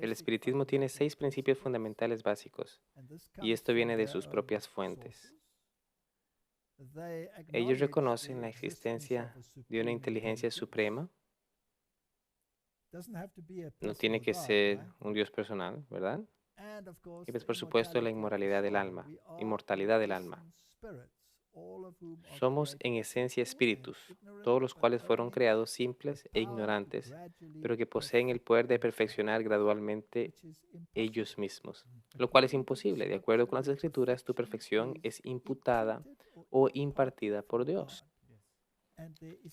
El espiritismo tiene 6 principios fundamentales básicos, y esto viene de sus propias fuentes. Ellos reconocen la existencia de una inteligencia suprema. No tiene que ser un Dios personal, ¿verdad? Y pues, por supuesto, la inmortalidad del alma. Somos en esencia espíritus, todos los cuales fueron creados simples e ignorantes, pero que poseen el poder de perfeccionar gradualmente ellos mismos, lo cual es imposible. De acuerdo con las Escrituras, tu perfección es imputada o impartida por Dios.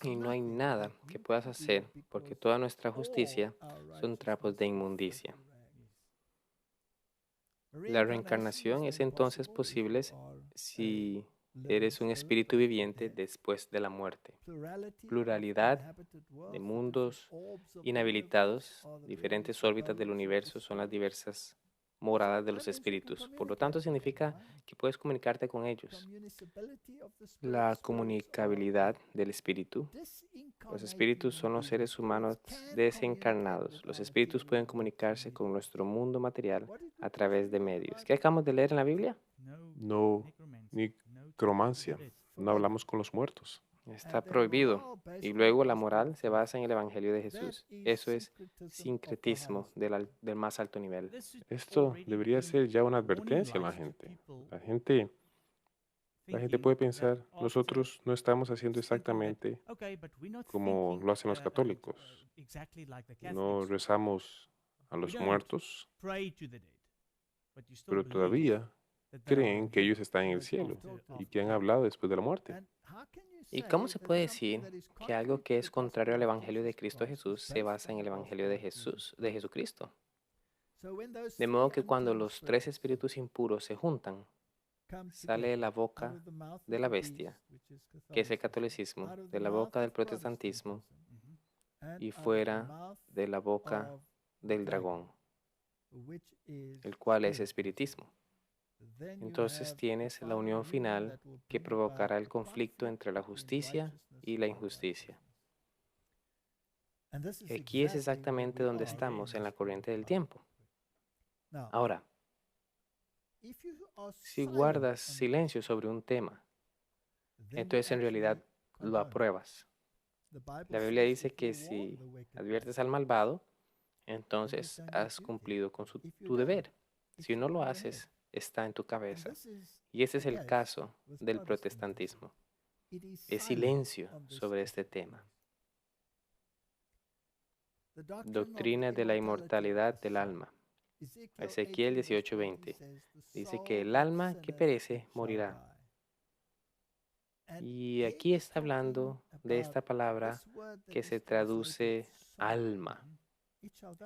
Y no hay nada que puedas hacer, porque toda nuestra justicia son trapos de inmundicia. La reencarnación es entonces posible si eres un espíritu viviente después de la muerte. Pluralidad de mundos inhabilitados, diferentes órbitas del universo son las diversas moradas de los espíritus. Por lo tanto, significa que puedes comunicarte con ellos. La comunicabilidad del espíritu. Los espíritus son los seres humanos desencarnados. Los espíritus pueden comunicarse con nuestro mundo material a través de medios. ¿Qué acabamos de leer en la Biblia? No, necromancia. No hablamos con los muertos. Está prohibido. Y luego la moral se basa en el Evangelio de Jesús. Eso es sincretismo del más alto nivel. Esto debería ser ya una advertencia a la gente. La gente puede pensar, nosotros no estamos haciendo exactamente como lo hacen los católicos. No rezamos a los muertos, pero todavía creen que ellos están en el cielo y que han hablado después de la muerte. ¿Y cómo se puede decir que algo que es contrario al Evangelio de Cristo Jesús se basa en el Evangelio de Jesucristo? De modo que cuando los 3 espíritus impuros se juntan, sale de la boca de la bestia, que es el catolicismo, de la boca del protestantismo y fuera de la boca del dragón, el cual es espiritismo. Entonces tienes la unión final que provocará el conflicto entre la justicia y la injusticia. Aquí es exactamente donde estamos en la corriente del tiempo. Ahora, si guardas silencio sobre un tema, entonces en realidad lo apruebas. La Biblia dice que si adviertes al malvado, entonces has cumplido con tu deber. Si no lo haces, está en tu cabeza. Y ese es el caso del protestantismo. Es silencio sobre este tema. Doctrina de la inmortalidad del alma. Ezequiel 18:20 dice que el alma que perece morirá. Y aquí está hablando de esta palabra que se traduce alma.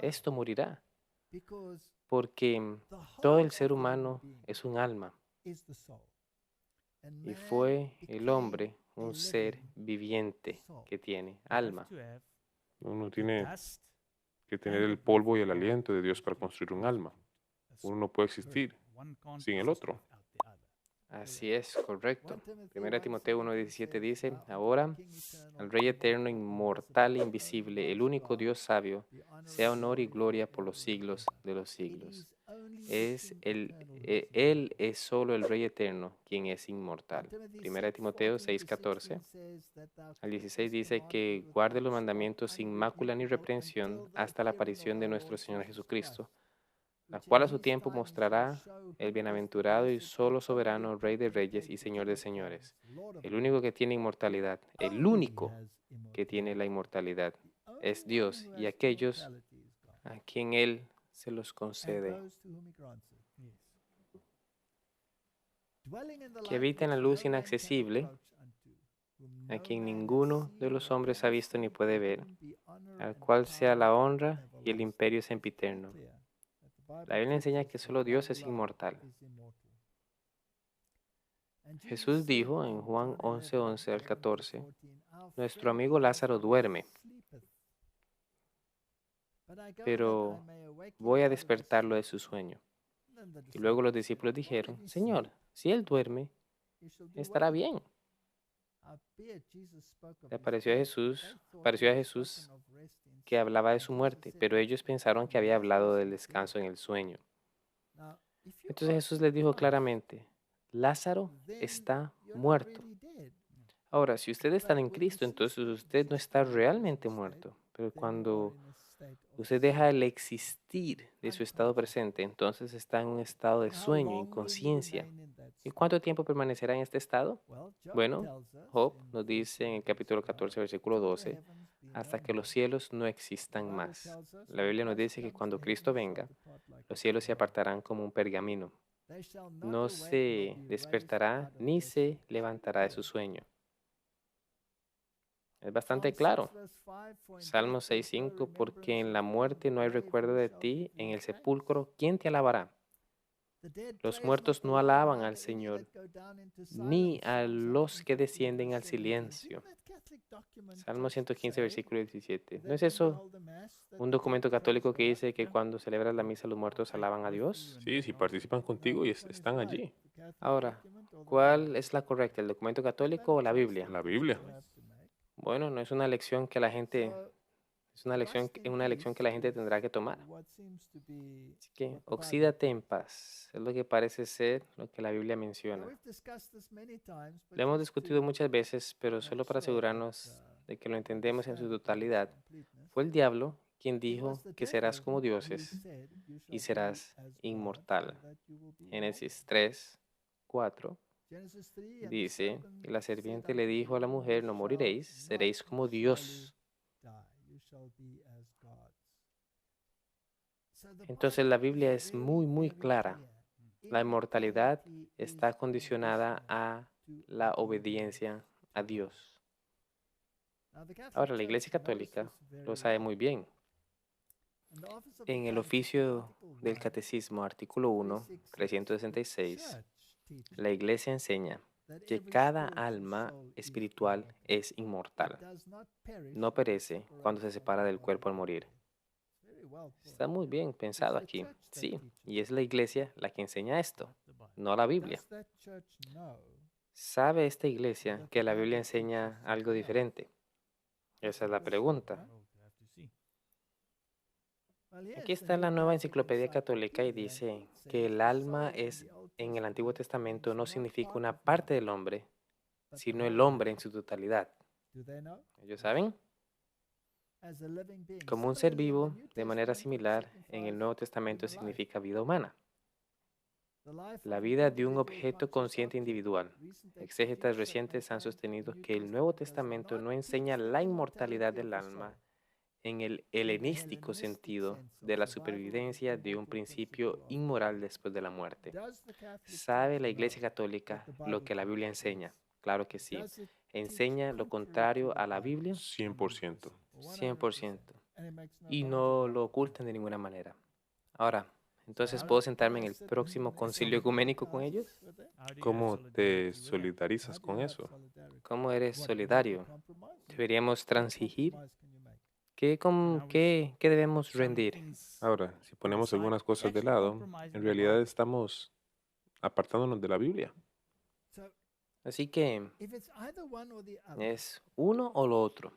Esto morirá, porque todo el ser humano es un alma. Y fue el hombre un ser viviente que tiene alma. Uno tiene que tener el polvo y el aliento de Dios para construir un alma. Uno no puede existir sin el otro. Así es, correcto. 1 Timoteo 1:17 dice, ahora al Rey eterno, inmortal e invisible, el único Dios sabio, sea honor y gloria por los siglos de los siglos. Él es solo el Rey eterno, quien es inmortal. 1 Timoteo 6:14 al 16 dice que guarde los mandamientos sin mácula ni reprensión hasta la aparición de nuestro Señor Jesucristo, la cual a su tiempo mostrará el bienaventurado y solo soberano Rey de Reyes y Señor de Señores, el único que tiene inmortalidad, el único que tiene la inmortalidad es Dios y aquellos a quien Él se los concede, que habita en la luz inaccesible, a quien ninguno de los hombres ha visto ni puede ver, al cual sea la honra y el imperio sempiterno. La Biblia enseña que solo Dios es inmortal. Jesús dijo en Juan 11:11 al 14, nuestro amigo Lázaro duerme, pero voy a despertarlo de su sueño. Y luego los discípulos dijeron, Señor, si él duerme, estará bien. Le pareció a Jesús que hablaba de su muerte, pero ellos pensaron que había hablado del descanso en el sueño. Entonces Jesús les dijo claramente, Lázaro está muerto. Ahora, si ustedes están en Cristo, entonces usted no está realmente muerto, pero cuando usted deja el existir de su estado presente, entonces está en un estado de sueño, inconsciencia. ¿Y cuánto tiempo permanecerá en este estado? Bueno, Job nos dice en el capítulo 14, versículo 12, hasta que los cielos no existan más. La Biblia nos dice que cuando Cristo venga, los cielos se apartarán como un pergamino. No se despertará ni se levantará de su sueño. Es bastante claro. Salmo 6:5, porque en la muerte no hay recuerdo de ti, en el sepulcro, ¿quién te alabará? Los muertos no alaban al Señor, ni a los que descienden al silencio. Salmo 115, versículo 17. ¿No es eso un documento católico que dice que cuando celebras la misa los muertos alaban a Dios? Sí, si participan contigo y están allí. Ahora, ¿cuál es la correcta, el documento católico o la Biblia? La Biblia. Bueno, no es una lección que la gente, es una lección que la gente tendrá que tomar. Así que oxídate en paz, es lo que parece ser lo que la Biblia menciona. Lo hemos discutido muchas veces, pero solo para asegurarnos de que lo entendemos en su totalidad. Fue el diablo quien dijo que serás como dioses y serás inmortal. Génesis 3, 4 dice, y la serpiente le dijo a la mujer, no moriréis, seréis como Dios. Entonces la Biblia es muy clara. La inmortalidad está condicionada a la obediencia a Dios. Ahora, la Iglesia Católica lo sabe muy bien. En el oficio del Catecismo, artículo 1, 366, la Iglesia enseña que cada alma espiritual es inmortal. No perece cuando se separa del cuerpo al morir. Está muy bien pensado aquí. Sí, y es la Iglesia la que enseña esto, no la Biblia. ¿Sabe esta Iglesia que la Biblia enseña algo diferente? Esa es la pregunta. Aquí está la Nueva Enciclopedia Católica y dice que el alma en el Antiguo Testamento no significa una parte del hombre, sino el hombre en su totalidad. ¿Ellos saben? Como un ser vivo, de manera similar, en el Nuevo Testamento significa vida humana. La vida de un objeto consciente individual. Exégetas recientes han sostenido que el Nuevo Testamento no enseña la inmortalidad del alma en el helenístico sentido de la supervivencia de un principio inmoral después de la muerte. ¿Sabe la Iglesia Católica lo que la Biblia enseña? Claro que sí. ¿Enseña lo contrario a la Biblia? 100%. 100%. Y no lo ocultan de ninguna manera. Ahora, entonces, ¿puedo sentarme en el próximo concilio ecuménico con ellos? ¿Cómo te solidarizas con eso? ¿Cómo eres solidario? ¿Deberíamos transigir? ¿Qué debemos rendir? Ahora, si ponemos algunas cosas de lado, en realidad estamos apartándonos de la Biblia. Así que es uno o lo otro.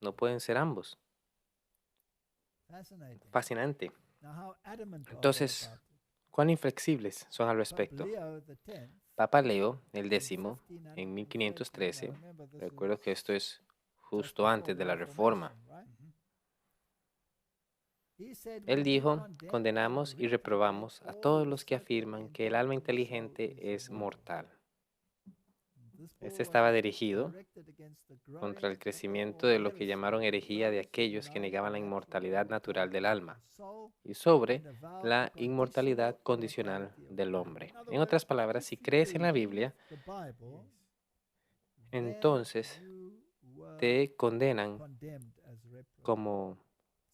No pueden ser ambos. Fascinante. Entonces, ¿cuán inflexibles son al respecto? Papa Leo X, en 1513, recuerdo que esto es justo antes de la Reforma, él dijo, condenamos y reprobamos a todos los que afirman que el alma inteligente es mortal. Este estaba dirigido contra el crecimiento de lo que llamaron herejía de aquellos que negaban la inmortalidad natural del alma y sobre la inmortalidad condicional del hombre. En otras palabras, si crees en la Biblia, entonces te condenan como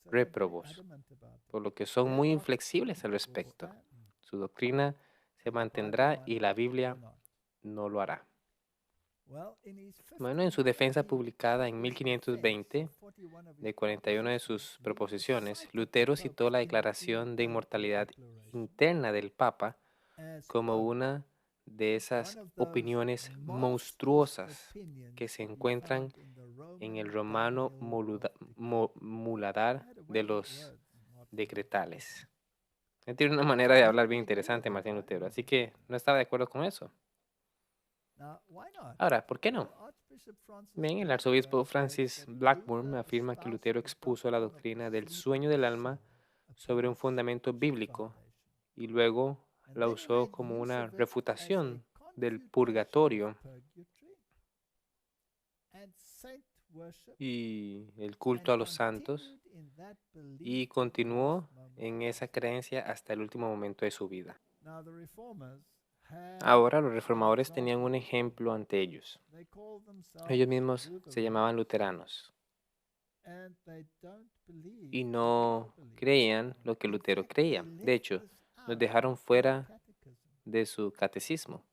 réprobos, por lo que son muy inflexibles al respecto. Su doctrina se mantendrá y la Biblia no lo hará. Bueno, en su defensa publicada en 1520 de 41 de sus proposiciones, Lutero citó la declaración de inmortalidad interna del Papa como una de esas opiniones monstruosas que se encuentran en el romano muladar de los decretales. Él tiene una manera de hablar bien interesante, Martín Lutero, así que no estaba de acuerdo con eso. Ahora, ¿por qué no? Bien, el arzobispo Francis Blackburn afirma que Lutero expuso la doctrina del sueño del alma sobre un fundamento bíblico y luego la usó como una refutación del purgatorio y el culto a los santos, y continuó en esa creencia hasta el último momento de su vida. Ahora los reformadores tenían un ejemplo ante ellos. Ellos mismos se llamaban luteranos y no creían lo que Lutero creía. De hecho, nos dejaron fuera de su catecismo.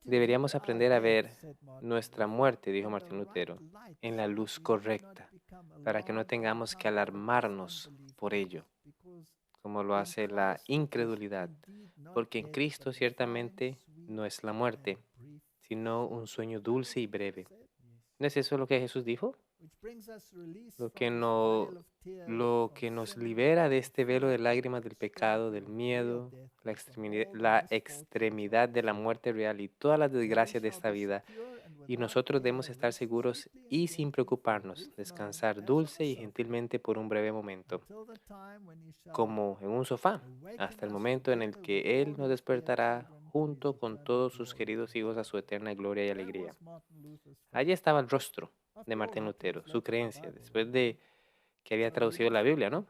Deberíamos aprender a ver nuestra muerte, dijo Martín Lutero, en la luz correcta, para que no tengamos que alarmarnos por ello, como lo hace la incredulidad, porque en Cristo ciertamente no es la muerte, sino un sueño dulce y breve. ¿No es eso lo que Jesús dijo? Lo que nos libera de este velo de lágrimas del pecado, del miedo, la extremidad de la muerte real y todas las desgracias de esta vida. Y nosotros debemos estar seguros y sin preocuparnos, descansar dulce y gentilmente por un breve momento, como en un sofá, hasta el momento en el que Él nos despertará junto con todos sus queridos hijos a su eterna gloria y alegría. Allí estaba el rostro de Martín Lutero, su creencia, después de que había traducido la Biblia, ¿no?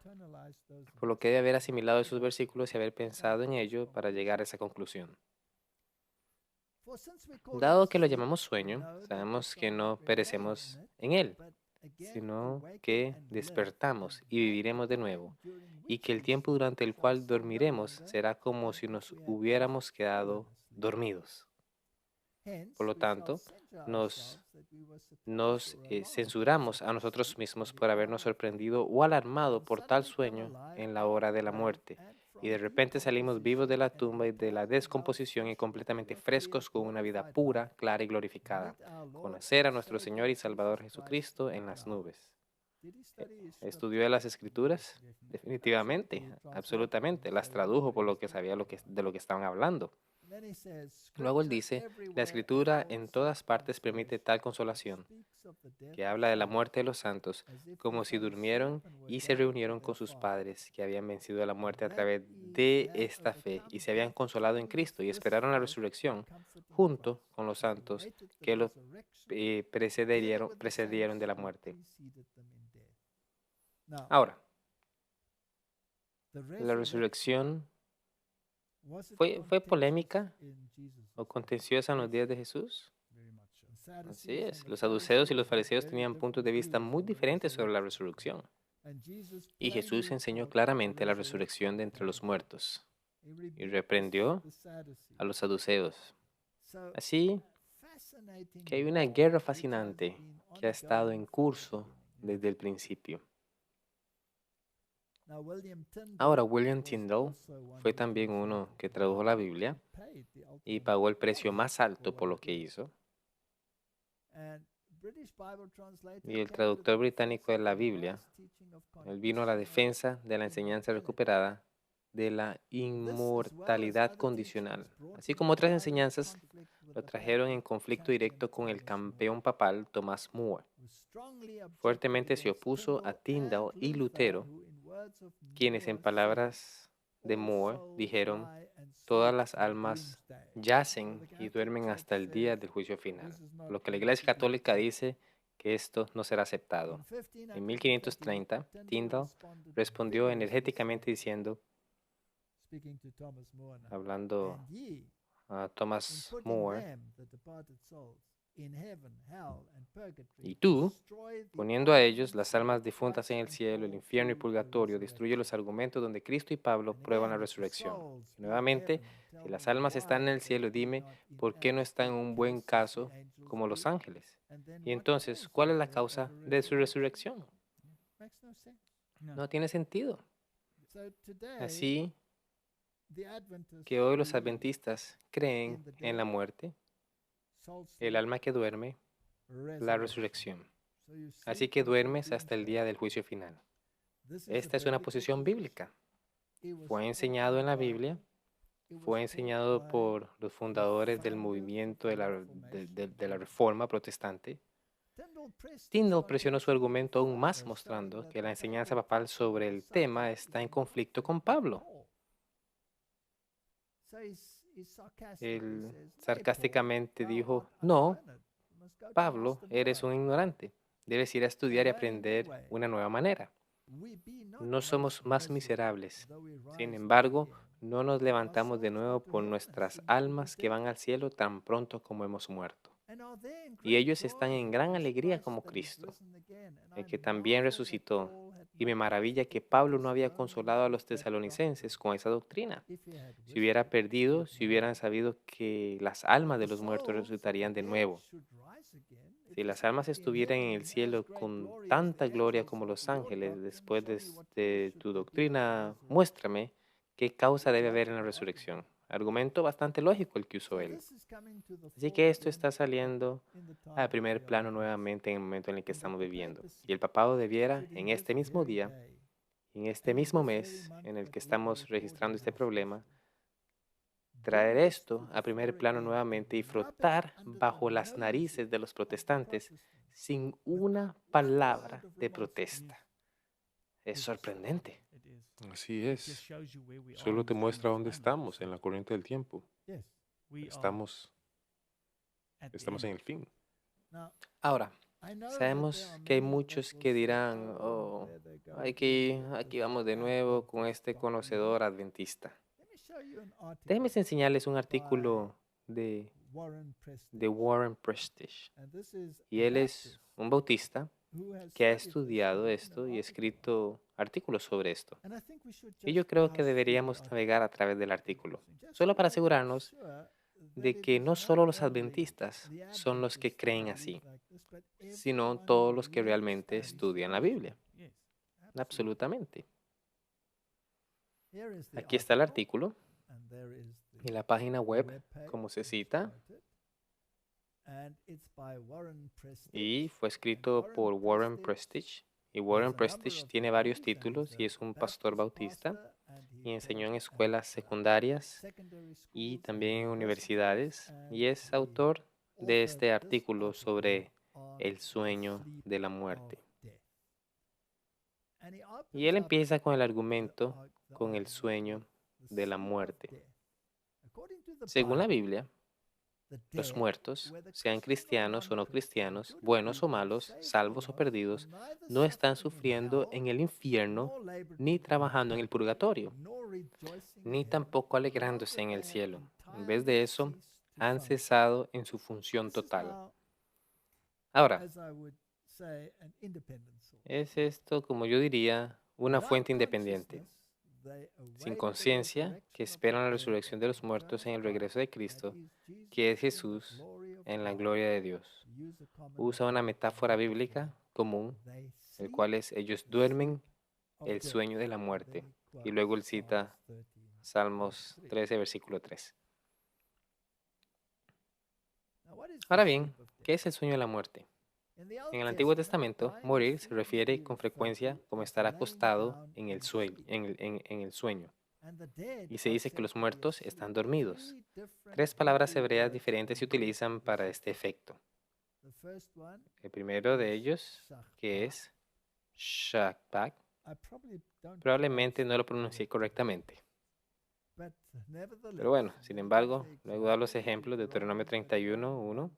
Por lo que debe haber asimilado esos versículos y haber pensado en ello para llegar a esa conclusión. Dado que lo llamamos sueño, sabemos que no perecemos en él, sino que despertamos y viviremos de nuevo, y que el tiempo durante el cual dormiremos será como si nos hubiéramos quedado dormidos. Por lo tanto, nos censuramos a nosotros mismos por habernos sorprendido o alarmado por tal sueño en la hora de la muerte, y de repente salimos vivos de la tumba y de la descomposición y completamente frescos con una vida pura, clara y glorificada. Conocer a nuestro Señor y Salvador Jesucristo en las nubes. ¿Estudió las Escrituras? Definitivamente, absolutamente. Las tradujo por lo que sabía de lo que estaban hablando. Luego él dice, la Escritura en todas partes permite tal consolación, que habla de la muerte de los santos, como si durmieron y se reunieron con sus padres, que habían vencido a la muerte a través de esta fe, y se habían consolado en Cristo, y esperaron la resurrección, junto con los santos que los precedieron de la muerte. Ahora, la resurrección ¿fue polémica o contenciosa en los días de Jesús? Así es. Los saduceos y los fariseos tenían puntos de vista muy diferentes sobre la resurrección. Y Jesús enseñó claramente la resurrección de entre los muertos y reprendió a los saduceos. Así que hay una guerra fascinante que ha estado en curso desde el principio. Ahora, William Tyndale fue también uno que tradujo la Biblia y pagó el precio más alto por lo que hizo. Y el traductor británico de la Biblia, él vino a la defensa de la enseñanza recuperada de la inmortalidad condicional. Así como otras enseñanzas lo trajeron en conflicto directo con el campeón papal Thomas More. Fuertemente se opuso a Tyndale y Lutero, quienes en palabras de More dijeron, todas las almas yacen y duermen hasta el día del juicio final. Lo que la Iglesia Católica dice que esto no será aceptado. En 1530, Tyndale respondió energéticamente diciendo, hablando a Thomas More, y tú, poniendo a ellos las almas difuntas en el cielo, el infierno y purgatorio, destruye los argumentos donde Cristo y Pablo prueban la resurrección. Nuevamente, si las almas están en el cielo, dime, ¿por qué no están en un buen caso como los ángeles? Y entonces, ¿cuál es la causa de su resurrección? No tiene sentido. Así que hoy los adventistas creen en la muerte, el alma que duerme, la resurrección. Así que duermes hasta el día del juicio final. Esta es una posición bíblica. Fue enseñado en la Biblia, fue enseñado por los fundadores del movimiento de la Reforma Protestante. Tyndale presionó su argumento aún más, mostrando que la enseñanza papal sobre el tema está en conflicto con Pablo. Él sarcásticamente dijo, no, Pablo, eres un ignorante. Debes ir a estudiar y aprender una nueva manera. No somos más miserables. Sin embargo, no nos levantamos de nuevo por nuestras almas que van al cielo tan pronto como hemos muerto. Y ellos están en gran alegría como Cristo, el que también resucitó. Y me maravilla que Pablo no había consolado a los tesalonicenses con esa doctrina. Si hubiera perdido, si hubieran sabido que las almas de los muertos resucitarían de nuevo. Si las almas estuvieran en el cielo con tanta gloria como los ángeles, después de tu doctrina, muéstrame qué causa debe haber en la resurrección. Argumento bastante lógico el que usó él. Así que esto está saliendo al primer plano nuevamente en el momento en el que estamos viviendo. Y el papado debiera, en este mismo día, en este mismo mes en el que estamos registrando este problema, traer esto a primer plano nuevamente y frotar bajo las narices de los protestantes sin una palabra de protesta. Es sorprendente. Así es. Solo te muestra dónde estamos en la corriente del tiempo. Estamos en el fin. Ahora, sabemos que hay muchos que dirán, oh, aquí vamos de nuevo con este conocedor adventista. Déjenme enseñarles un artículo de Warren Prestige. Y él es un bautista que ha estudiado esto y escrito artículos sobre esto. Y yo creo que deberíamos navegar a través del artículo, solo para asegurarnos de que no solo los adventistas son los que creen así, sino todos los que realmente estudian la Biblia. Absolutamente. Aquí está el artículo y la página web, como se cita, y fue escrito por Warren Prestige. Y Warren Prestige tiene varios títulos y es un pastor bautista y enseñó en escuelas secundarias y también en universidades y es autor de este artículo sobre el sueño de la muerte. Y él empieza con el argumento con el sueño de la muerte. Según la Biblia, los muertos, sean cristianos o no cristianos, buenos o malos, salvos o perdidos, no están sufriendo en el infierno, ni trabajando en el purgatorio, ni tampoco alegrándose en el cielo. En vez de eso, han cesado en su función total. Ahora, es esto, como yo diría, una fuente independiente, sin conciencia, que esperan la resurrección de los muertos en el regreso de Cristo, que es Jesús en la gloria de Dios. Usa una metáfora bíblica común, el cual es ellos duermen el sueño de la muerte. Y luego él cita Salmos 13, versículo 3. Ahora bien, ¿qué es el sueño de la muerte? En el Antiguo Testamento, morir se refiere con frecuencia como estar acostado en el sueño. Y se dice que los muertos están dormidos. 3 palabras hebreas diferentes se utilizan para este efecto. El primero de ellos, que es shakbak, probablemente no lo pronuncié correctamente. Pero bueno, sin embargo, luego da los ejemplos de Deuteronomio 31, 1,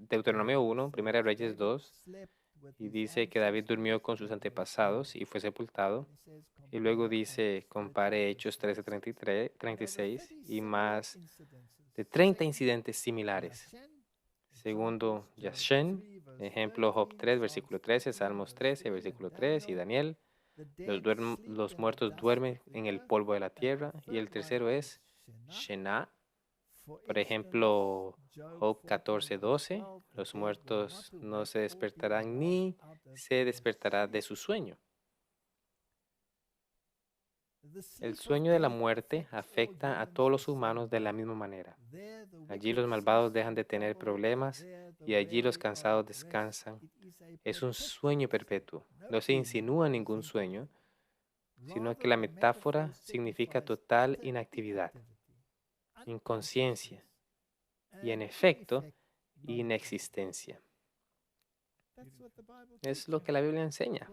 Deuteronomio 1, Primera Reyes 2, y dice que David durmió con sus antepasados y fue sepultado. Y luego dice, compare Hechos 13, 33, 36 y más de 30 incidentes similares. Segundo, Yashen, ejemplo Job 3, versículo 13, Salmos 13, versículo 3 y Daniel. Los muertos duermen en el polvo de la tierra. Y el tercero es Shená. Por ejemplo, Job 14, 12. Los muertos no se despertarán ni se despertará de su sueño. El sueño de la muerte afecta a todos los humanos de la misma manera. Allí los malvados dejan de tener problemas y allí los cansados descansan. Es un sueño perpetuo. No se insinúa ningún sueño, sino que la metáfora significa total inactividad, inconsciencia y, en efecto, inexistencia. Es lo que la Biblia enseña.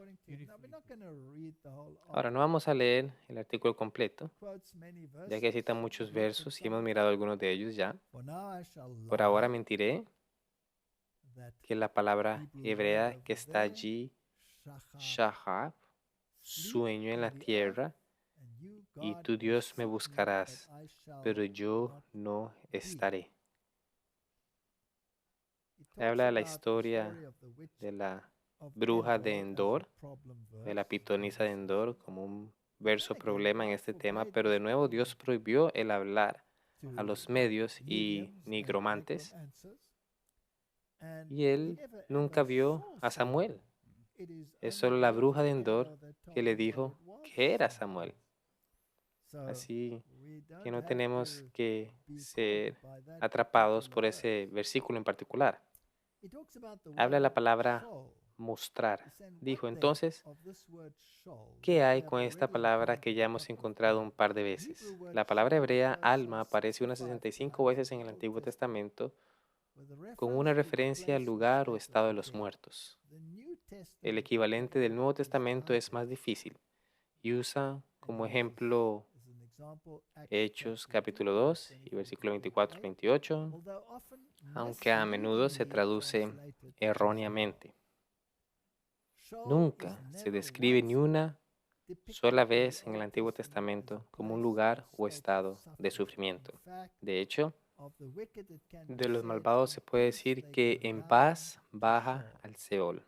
Ahora, no vamos a leer el artículo completo, ya que cita muchos versos y hemos mirado algunos de ellos ya. Por ahora mentiré que la palabra hebrea que está allí, shahab, sueño en la tierra, y tú, Dios, me buscarás, pero yo no estaré. Habla de la historia de la bruja de Endor, de la pitonisa de Endor, como un verso problema en este tema, pero de nuevo Dios prohibió el hablar a los medios y nigromantes, y él nunca vio a Samuel. Es solo la bruja de Endor que le dijo que era Samuel. Así que no tenemos que ser atrapados por ese versículo en particular. Habla la palabra mostrar. Dijo entonces, ¿qué hay con esta palabra que ya hemos encontrado un par de veces? La palabra hebrea alma aparece unas 65 veces en el Antiguo Testamento con una referencia al lugar o estado de los muertos. El equivalente del Nuevo Testamento es más difícil y usa como ejemplo Hechos capítulo 2 y versículo 24-28, aunque a menudo se traduce erróneamente. Nunca se describe ni una sola vez en el Antiguo Testamento como un lugar o estado de sufrimiento. De hecho, de los malvados se puede decir que en paz baja al Seol.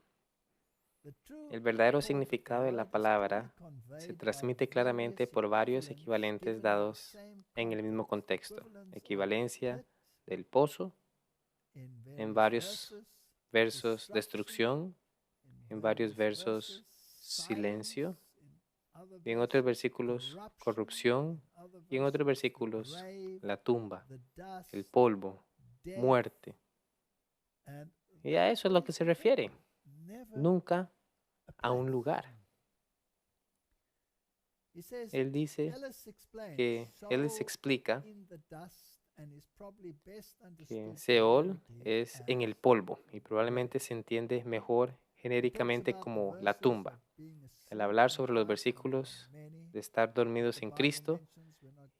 El verdadero significado de la palabra se transmite claramente por varios equivalentes dados en el mismo contexto. Equivalencia del pozo, en varios versos destrucción, en varios versos silencio, y en otros versículos corrupción, y en otros versículos la tumba, el polvo, muerte. Y a eso es lo que se refiere. Nunca a un lugar. Él dice que él les explica que Seol es en el polvo y probablemente se entiende mejor genéricamente como la tumba. Al hablar sobre los versículos de estar dormidos en Cristo,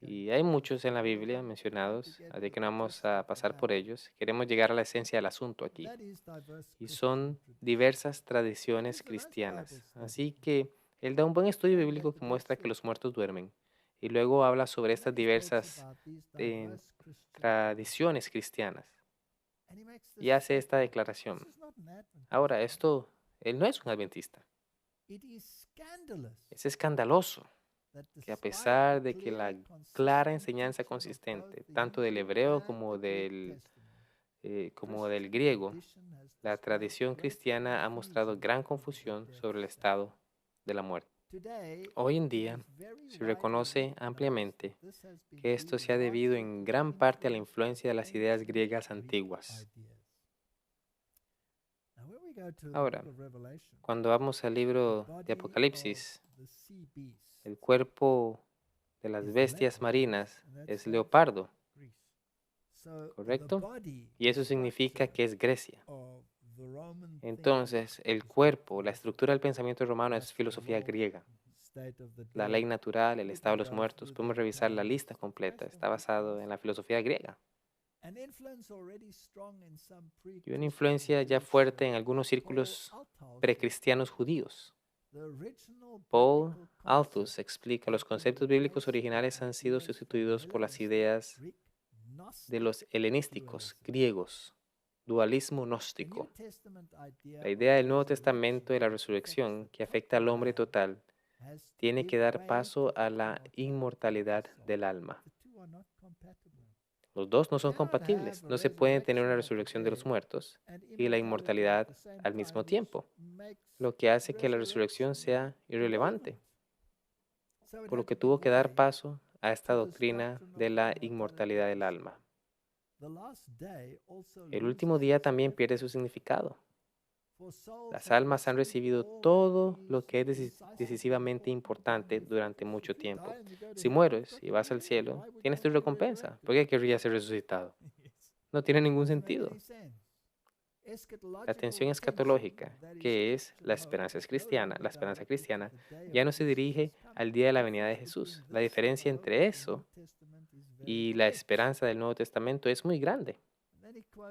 y hay muchos en la Biblia mencionados, así que no vamos a pasar por ellos. Queremos llegar a la esencia del asunto aquí. Y son diversas tradiciones cristianas. Así que él da un buen estudio bíblico que muestra que los muertos duermen. Y luego habla sobre estas diversas tradiciones cristianas. Y hace esta declaración. Ahora, él no es un adventista. Es escandaloso que a pesar de que la clara enseñanza consistente, tanto del hebreo como del griego, la tradición cristiana ha mostrado gran confusión sobre el estado de la muerte. Hoy en día se reconoce ampliamente que esto se ha debido en gran parte a la influencia de las ideas griegas antiguas. Ahora, cuando vamos al libro de Apocalipsis, el cuerpo de las bestias marinas es leopardo, ¿correcto? Y eso significa que es Grecia. Entonces, el cuerpo, la estructura del pensamiento romano es filosofía griega. La ley natural, el estado de los muertos, podemos revisar la lista completa, está basado en la filosofía griega. Y una influencia ya fuerte en algunos círculos precristianos judíos. Paul Althus explica, los conceptos bíblicos originales han sido sustituidos por las ideas de los helenísticos, griegos, dualismo gnóstico. La idea del Nuevo Testamento de la resurrección, que afecta al hombre total, tiene que dar paso a la inmortalidad del alma. Los dos no son compatibles. No se puede tener una resurrección de los muertos y la inmortalidad al mismo tiempo, lo que hace que la resurrección sea irrelevante. por lo que tuvo que dar paso a esta doctrina de la inmortalidad del alma. El último día también pierde su significado. Las almas han recibido todo lo que es decisivamente importante durante mucho tiempo. Si mueres y vas al cielo, tienes tu recompensa. ¿Por qué querrías ser resucitado? No tiene ningún sentido. La atención escatológica, que es la esperanza cristiana, ya no se dirige al día de la venida de Jesús. La diferencia entre eso y la esperanza del Nuevo Testamento es muy grande.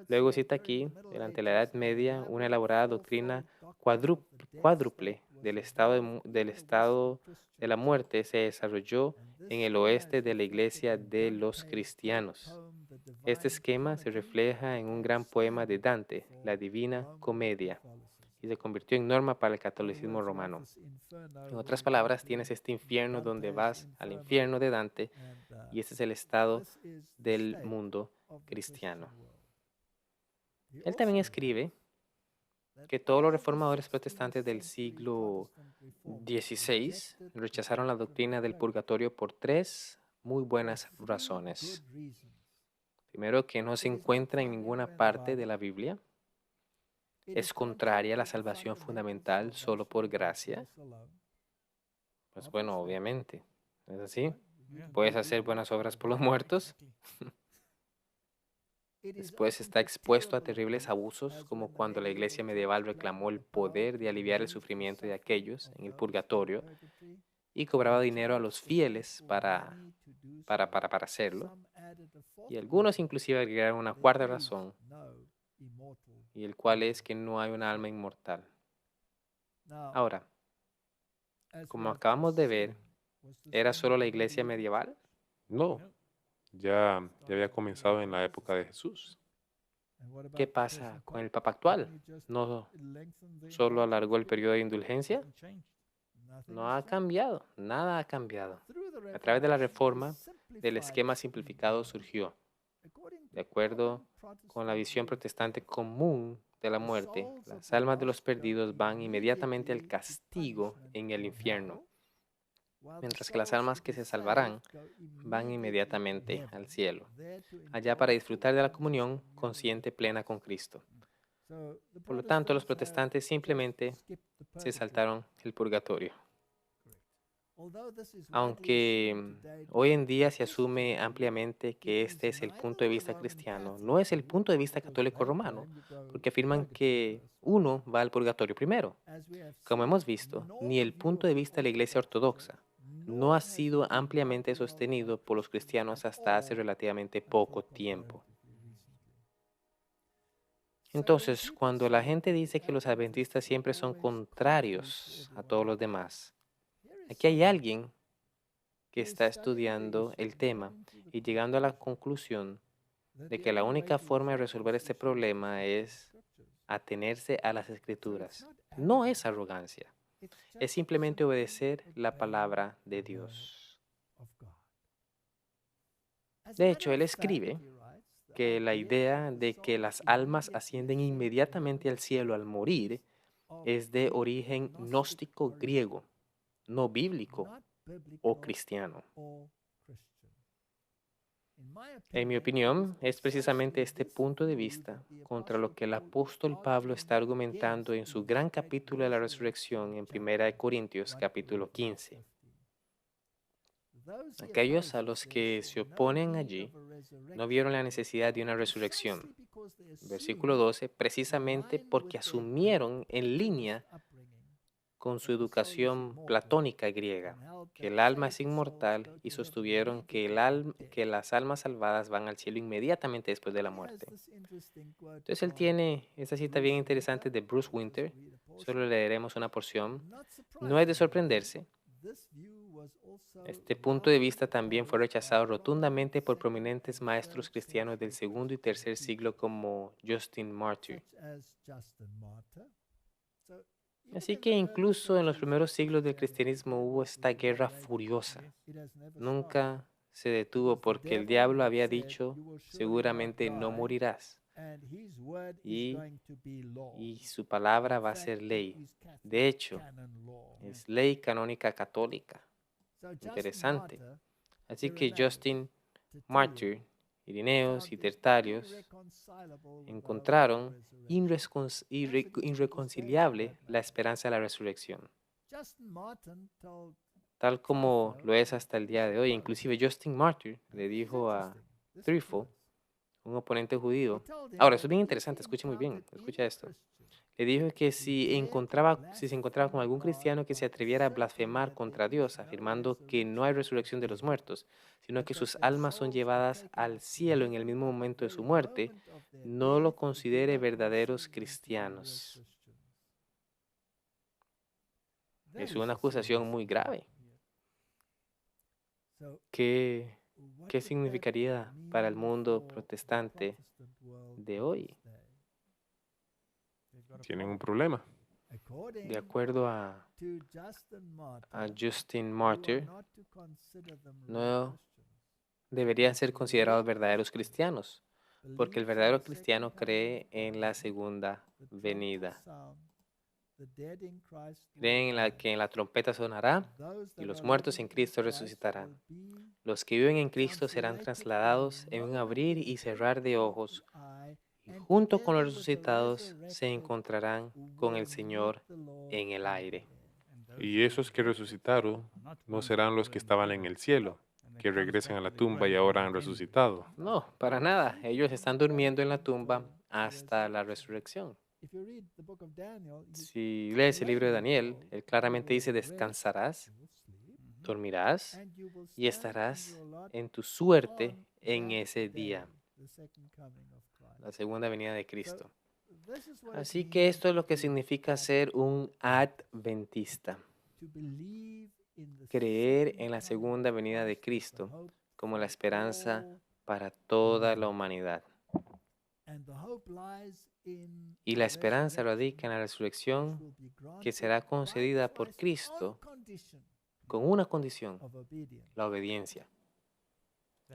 Luego cita aquí, durante la Edad Media, una elaborada doctrina cuádruple del estado de la muerte se desarrolló en el oeste de la Iglesia de los cristianos. Este esquema se refleja en un gran poema de Dante, la Divina Comedia, y se convirtió en norma para el catolicismo romano. En otras palabras, tienes este infierno donde vas al infierno de Dante, y este es el estado del mundo cristiano. Él también escribe que todos los reformadores protestantes del siglo XVI rechazaron la doctrina del purgatorio por 3 muy buenas razones. Primero, que no se encuentra en ninguna parte de la Biblia. Es contraria a la salvación fundamental solo por gracia. Pues bueno, obviamente, ¿no es así? ¿Puedes hacer buenas obras por los muertos? Después está expuesto a terribles abusos, como cuando la iglesia medieval reclamó el poder de aliviar el sufrimiento de aquellos en el purgatorio y cobraba dinero a los fieles para hacerlo. Y algunos inclusive agregaron una cuarta razón, y el cual es que no hay una alma inmortal. Ahora, como acabamos de ver, ¿era solo la iglesia medieval? No, ya había comenzado en la época de Jesús. ¿Qué pasa con el Papa actual? ¿No solo alargó el periodo de indulgencia? No ha cambiado, nada ha cambiado. A través de la reforma, del esquema simplificado surgió, de acuerdo con la visión protestante común de la muerte, las almas de los perdidos van inmediatamente al castigo en el infierno, mientras que las almas que se salvarán van inmediatamente al cielo, allá para disfrutar de la comunión consciente plena con Cristo. Por lo tanto, los protestantes simplemente se saltaron el purgatorio. Aunque hoy en día se asume ampliamente que este es el punto de vista cristiano, no es el punto de vista católico romano, porque afirman que uno va al purgatorio primero. Como hemos visto, ni el punto de vista de la Iglesia Ortodoxa no ha sido ampliamente sostenido por los cristianos hasta hace relativamente poco tiempo. Entonces, cuando la gente dice que los adventistas siempre son contrarios a todos los demás, aquí hay alguien que está estudiando el tema y llegando a la conclusión de que la única forma de resolver este problema es atenerse a las Escrituras. No es arrogancia, es simplemente obedecer la palabra de Dios. De hecho, él escribe que la idea de que las almas ascienden inmediatamente al cielo al morir es de origen gnóstico griego, no bíblico o cristiano. En mi opinión, es precisamente este punto de vista contra lo que el apóstol Pablo está argumentando en su gran capítulo de la resurrección en 1 Corintios capítulo 15. Aquellos a los que se oponen allí no vieron la necesidad de una resurrección. Versículo 12, precisamente porque asumieron en línea con su educación platónica griega, que el alma es inmortal y sostuvieron que las almas salvadas van al cielo inmediatamente después de la muerte. Entonces él tiene esta cita bien interesante de Bruce Winter, solo leeremos una porción. No es de sorprenderse. Este punto de vista también fue rechazado rotundamente por prominentes maestros cristianos del segundo y tercer siglo como Justin Martyr. Así que incluso en los primeros siglos del cristianismo hubo esta guerra furiosa. Nunca se detuvo porque el diablo había dicho, seguramente no morirás. Y su palabra va a ser ley. De hecho, es ley canónica católica. Interesante. Así que Justin Martyr, Ireneos y Tertarios encontraron irreconciliable la esperanza de la resurrección, tal como lo es hasta el día de hoy. Inclusive Justin Martyr le dijo a Trypho, un oponente judío. Ahora, eso es bien interesante, escuche muy bien, escucha esto. Le dijo que si se encontraba con algún cristiano que se atreviera a blasfemar contra Dios, afirmando que no hay resurrección de los muertos, sino que sus almas son llevadas al cielo en el mismo momento de su muerte, no lo considere verdaderos cristianos. Es una acusación muy grave. ¿Qué significaría para el mundo protestante de hoy? Tienen un problema. De acuerdo a Justin Martyr, no deberían ser considerados verdaderos cristianos, porque el verdadero cristiano cree en la segunda venida. Creen que en la trompeta sonará y los muertos en Cristo resucitarán. Los que viven en Cristo serán trasladados en un abrir y cerrar de ojos, y junto con los resucitados se encontrarán con el Señor en el aire. Y esos que resucitaron no serán los que estaban en el cielo, que regresan a la tumba y ahora han resucitado. No, para nada. Ellos están durmiendo en la tumba hasta la resurrección. Si lees el libro de Daniel, él claramente dice: descansarás, dormirás y estarás en tu suerte en ese día, la segunda venida de Cristo. Así que esto es lo que significa ser un adventista. Creer en la segunda venida de Cristo como la esperanza para toda la humanidad. Y la esperanza radica en la resurrección que será concedida por Cristo con una condición: la obediencia.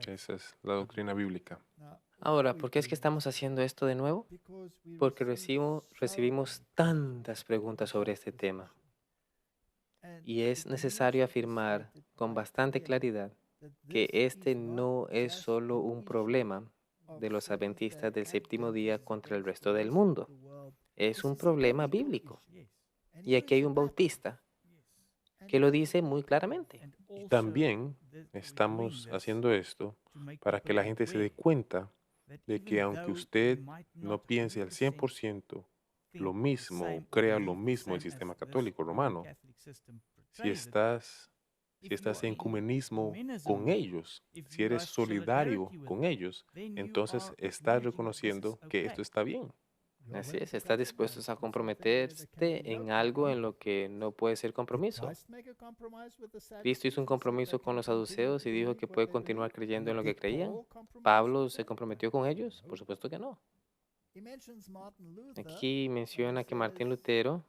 Esa es la doctrina bíblica. Ahora, ¿por qué es que estamos haciendo esto de nuevo? Porque recibimos tantas preguntas sobre este tema. Y es necesario afirmar con bastante claridad que este no es solo un problema de los adventistas del séptimo día contra el resto del mundo. Es un problema bíblico. Y aquí hay un bautista que lo dice muy claramente. Y también estamos haciendo esto para que la gente se dé cuenta de que aunque usted no piense al 100% lo mismo o crea lo mismo el sistema católico romano, si estás en ecumenismo con ellos, si eres solidario con ellos, entonces estás reconociendo que esto está bien. Así es, estás dispuesto a comprometerte en algo en lo que no puede ser compromiso. Cristo hizo un compromiso con los saduceos y dijo que puede continuar creyendo en lo que creían. ¿Pablo se comprometió con ellos? Por supuesto que no. Aquí menciona que Martín Lutero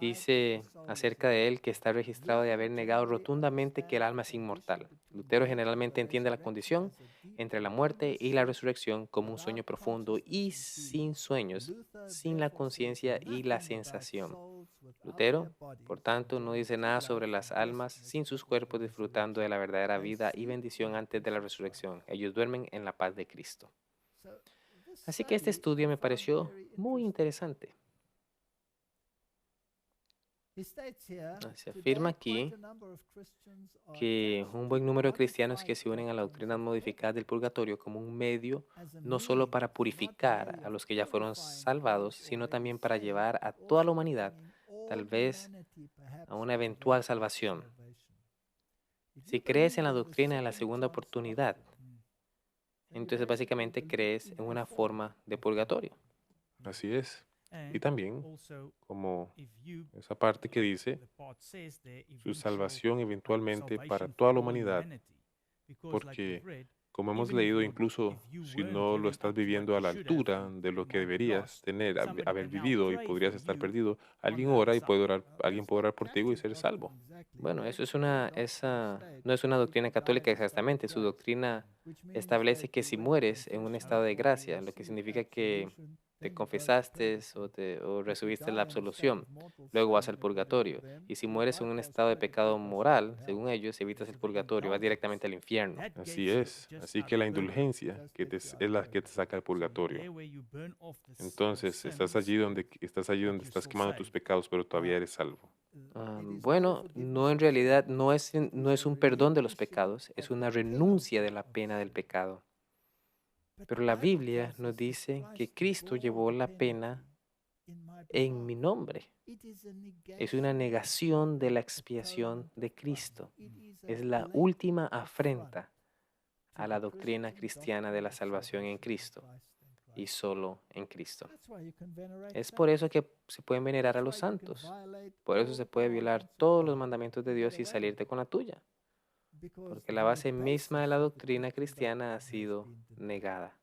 dice acerca de él que está registrado de haber negado rotundamente que el alma es inmortal. Lutero generalmente entiende la condición entre la muerte y la resurrección como un sueño profundo y sin sueños, sin la conciencia y la sensación. Lutero, por tanto, no dice nada sobre las almas sin sus cuerpos disfrutando de la verdadera vida y bendición antes de la resurrección. Ellos duermen en la paz de Cristo. Así que este estudio me pareció muy interesante. Se afirma aquí que un buen número de cristianos que se unen a la doctrina modificada del purgatorio como un medio no solo para purificar a los que ya fueron salvados, sino también para llevar a toda la humanidad, tal vez, a una eventual salvación. Si crees en la doctrina de la segunda oportunidad, entonces básicamente crees en una forma de purgatorio. Así es. Y también, como esa parte que dice, su salvación eventualmente para toda la humanidad, porque, como hemos leído, incluso si no lo estás viviendo a la altura de lo que deberías tener, haber vivido y podrías estar perdido, alguien ora y alguien puede orar por ti y ser salvo. Bueno, eso es no es una doctrina católica exactamente. Su doctrina establece que si mueres en un estado de gracia, lo que significa que te confesaste o recibiste la absolución. Luego vas al purgatorio. Y si mueres en un estado de pecado moral, según ellos, evitas el purgatorio, vas directamente al infierno. Así es. Así que la indulgencia es la que te saca del purgatorio. Entonces, estás allí donde estás quemando tus pecados, pero todavía eres salvo. Bueno, no en realidad no es un perdón de los pecados, es una renuncia de la pena del pecado. Pero la Biblia nos dice que Cristo llevó la pena en mi nombre. Es una negación de la expiación de Cristo. Es la última afrenta a la doctrina cristiana de la salvación en Cristo y solo en Cristo. Es por eso que se pueden venerar a los santos. Por eso se puede violar todos los mandamientos de Dios y salirte con la tuya. Porque la base misma de la doctrina cristiana ha sido negada.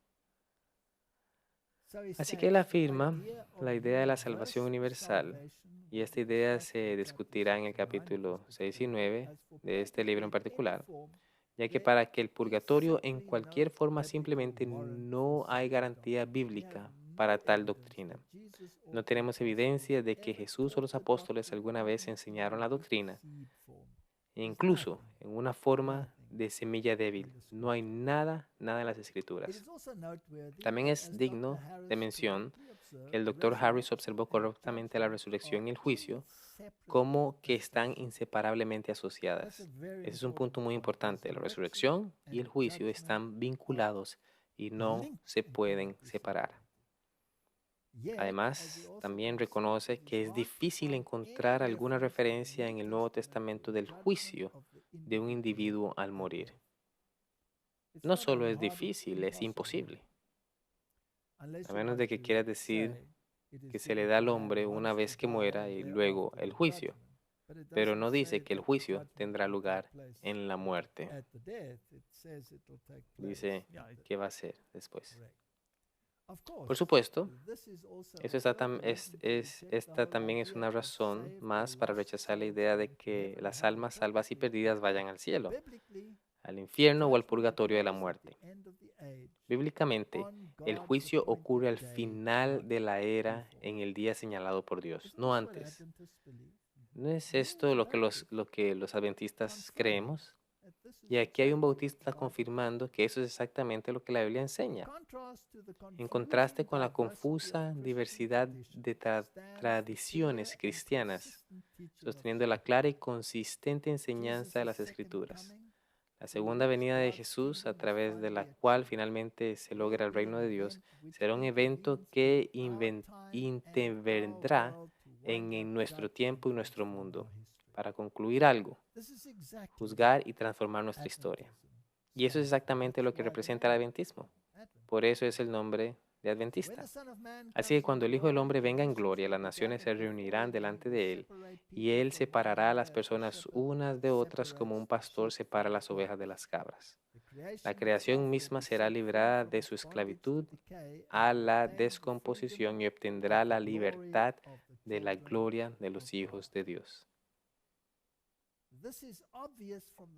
Así que él afirma la idea de la salvación universal, y esta idea se discutirá en el capítulo 6 y 9 de este libro en particular, ya que para que el purgatorio en cualquier forma simplemente no hay garantía bíblica para tal doctrina. No tenemos evidencia de que Jesús o los apóstoles alguna vez enseñaron la doctrina, e incluso en una forma de semilla débil. No hay nada en las Escrituras. También es digno de mención que el Dr. Harris observó correctamente la resurrección y el juicio como que están inseparablemente asociadas. Ese es un punto muy importante. La resurrección y el juicio están vinculados y no se pueden separar. Además, también reconoce que es difícil encontrar alguna referencia en el Nuevo Testamento del juicio de un individuo al morir. No solo es difícil, es imposible. A menos de que quieras decir que se le da al hombre una vez que muera y luego el juicio. Pero no dice que el juicio tendrá lugar en la muerte. Dice que va a ser después. Por supuesto, esta también es una razón más para rechazar la idea de que las almas salvas y perdidas vayan al cielo, al infierno o al purgatorio de la muerte. Bíblicamente, el juicio ocurre al final de la era en el día señalado por Dios, no antes. ¿No es esto lo que los adventistas creemos? Y aquí hay un bautista confirmando que eso es exactamente lo que la Biblia enseña. En contraste con la confusa diversidad de tradiciones cristianas, sosteniendo la clara y consistente enseñanza de las Escrituras. La segunda venida de Jesús, a través de la cual finalmente se logra el reino de Dios, será un evento que intervendrá en nuestro tiempo y nuestro mundo para concluir algo, juzgar y transformar nuestra historia. Y eso es exactamente lo que representa el adventismo. Por eso es el nombre de adventista. Así que cuando el Hijo del Hombre venga en gloria, las naciones se reunirán delante de él, y él separará a las personas unas de otras como un pastor separa las ovejas de las cabras. La creación misma será librada de su esclavitud a la descomposición y obtendrá la libertad de la gloria de los hijos de Dios.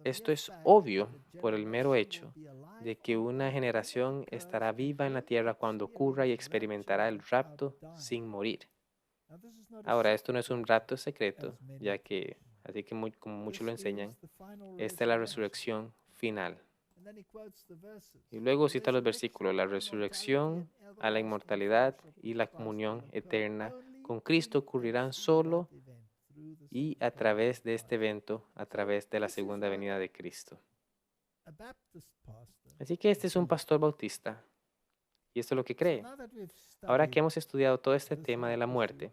Esto es obvio por el mero hecho de que una generación estará viva en la tierra cuando ocurra y experimentará el rapto sin morir. Ahora, esto no es un rapto secreto, ya que, como muchos lo enseñan, esta es la resurrección final. Y luego cita los versículos: la resurrección a la inmortalidad y la comunión eterna con Cristo ocurrirán solo y a través de este evento, a través de la segunda venida de Cristo. Así que este es un pastor bautista, y esto es lo que cree. Ahora que hemos estudiado todo este tema de la muerte,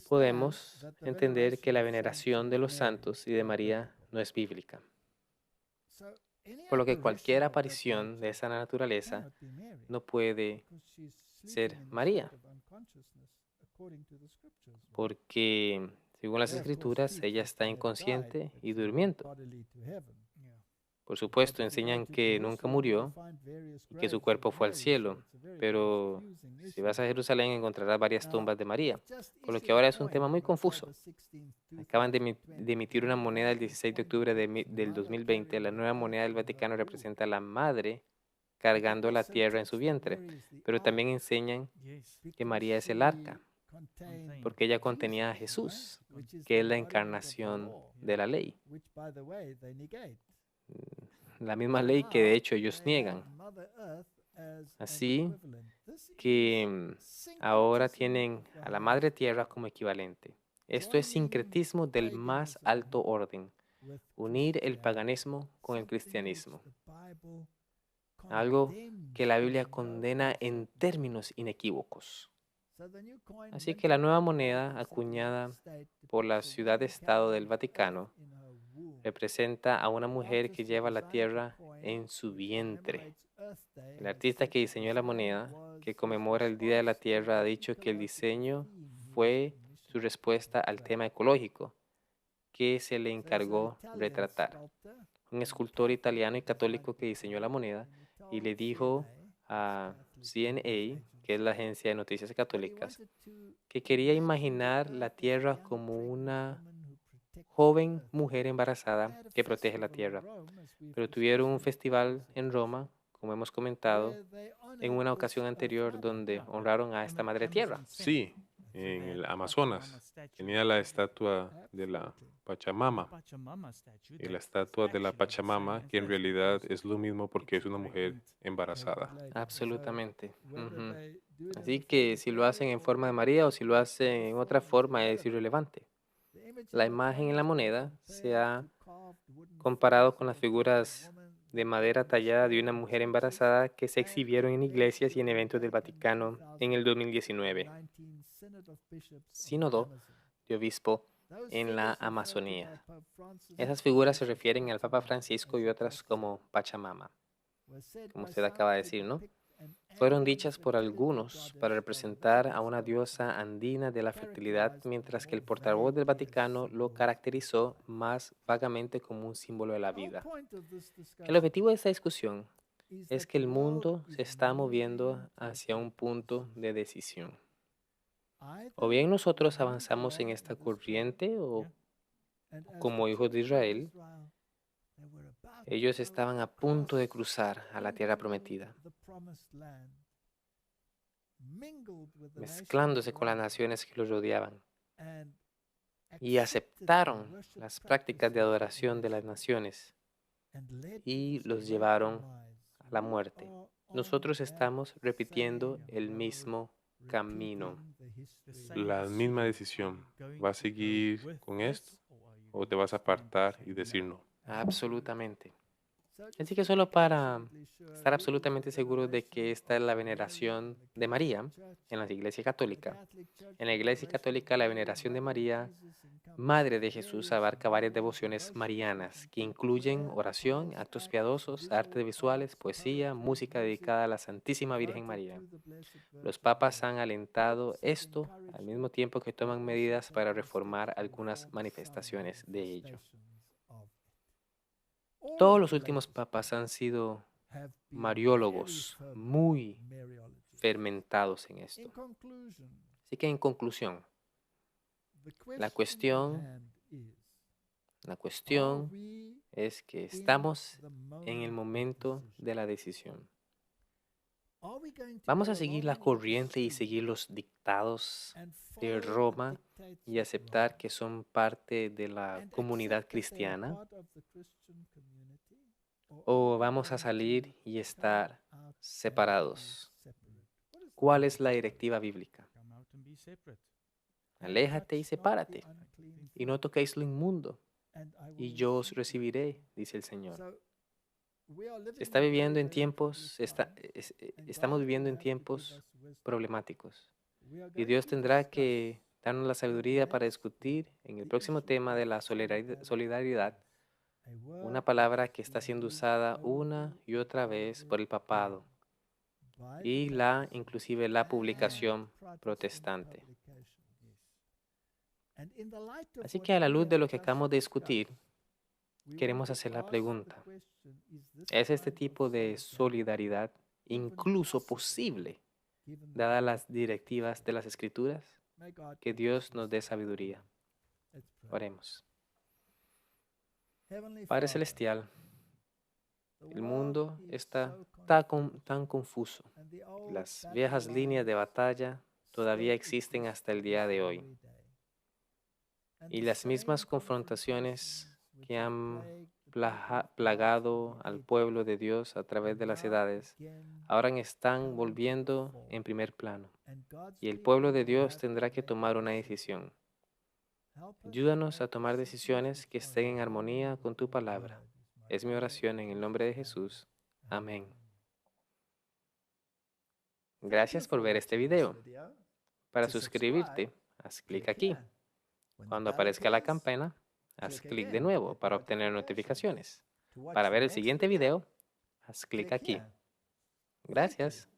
podemos entender que la veneración de los santos y de María no es bíblica. Por lo que cualquier aparición de esa naturaleza no puede ser María, porque según las Escrituras ella está inconsciente y durmiendo. Por supuesto, enseñan que nunca murió y que su cuerpo fue al cielo, pero si vas a Jerusalén encontrarás varias tumbas de María, por lo que ahora es un tema muy confuso. Acaban de emitir una moneda el 16 de octubre del 2020. La nueva moneda del Vaticano representa a la Madre cargando la tierra en su vientre, pero también enseñan que María es el arca, porque ella contenía a Jesús, que es la encarnación de la ley. La misma ley que de hecho ellos niegan. Así que ahora tienen a la Madre Tierra como equivalente. Esto es sincretismo del más alto orden, unir el paganismo con el cristianismo, algo que la Biblia condena en términos inequívocos. Así que la nueva moneda acuñada por la ciudad-estado del Vaticano representa a una mujer que lleva la tierra en su vientre. El artista que diseñó la moneda, que conmemora el Día de la Tierra, ha dicho que el diseño fue su respuesta al tema ecológico que se le encargó retratar. Un escultor italiano y católico que diseñó la moneda y le dijo a CNA, que es la agencia de noticias católicas, que quería imaginar la tierra como una joven mujer embarazada que protege la tierra. Pero tuvieron un festival en Roma, como hemos comentado, en una ocasión anterior donde honraron a esta madre tierra. Sí, en el Amazonas tenía la estatua de la Pachamama. Y la estatua de la Pachamama, que en realidad es lo mismo porque es una mujer embarazada. Absolutamente. Así que si lo hacen en forma de María o si lo hacen en otra forma es irrelevante. La imagen en la moneda se ha comparado con las figuras de madera tallada de una mujer embarazada que se exhibieron en iglesias y en eventos del Vaticano en el 2019. Sínodo de obispo en la Amazonía. Esas figuras se refieren al Papa Francisco y otras como Pachamama, como usted acaba de decir, ¿no? Fueron dichas por algunos para representar a una diosa andina de la fertilidad, mientras que el portavoz del Vaticano lo caracterizó más vagamente como un símbolo de la vida. El objetivo de esta discusión es que el mundo se está moviendo hacia un punto de decisión. O bien nosotros avanzamos en esta corriente o como hijos de Israel, ellos estaban a punto de cruzar a la tierra prometida, mezclándose con las naciones que los rodeaban, y aceptaron las prácticas de adoración de las naciones y los llevaron a la muerte. Nosotros estamos repitiendo el mismo camino. La misma decisión. ¿Vas a seguir con esto o te vas a apartar y decir no? Absolutamente. Así que solo para estar absolutamente seguros de que esta es la veneración de María en la Iglesia Católica. En la Iglesia Católica la veneración de María, Madre de Jesús, abarca varias devociones marianas que incluyen oración, actos piadosos, artes visuales, poesía, música dedicada a la Santísima Virgen María. Los papas han alentado esto al mismo tiempo que toman medidas para reformar algunas manifestaciones de ello. Todos los últimos papas han sido mariólogos muy fermentados en esto. Así que en conclusión, la cuestión es que estamos en el momento de la decisión. ¿Vamos a seguir la corriente y seguir los dictados de Roma y aceptar que son parte de la comunidad cristiana? ¿O vamos a salir y estar separados? ¿Cuál es la directiva bíblica? Aléjate y sepárate, y no toquéis lo inmundo, y yo os recibiré, dice el Señor. Estamos viviendo en tiempos problemáticos, y Dios tendrá que darnos la sabiduría para discutir en el próximo tema de la solidaridad, una palabra que está siendo usada una y otra vez por el papado y inclusive la publicación protestante. Así que a la luz de lo que acabamos de discutir, queremos hacer la pregunta: ¿es este tipo de solidaridad incluso posible, dadas las directivas de las Escrituras? Que Dios nos dé sabiduría. Oremos. Padre Celestial, El mundo está tan confuso. Las viejas líneas de batalla todavía existen hasta el día de hoy. Y las mismas confrontaciones que han plagado al pueblo de Dios a través de las edades, ahora están volviendo en primer plano. Y el pueblo de Dios tendrá que tomar una decisión. Ayúdanos a tomar decisiones que estén en armonía con tu palabra. Es mi oración en el nombre de Jesús. Amén. Gracias por ver este video. Para suscribirte, haz clic aquí. Cuando aparezca la campana, haz clic de nuevo para obtener notificaciones. Para ver el siguiente video, haz clic aquí. Gracias.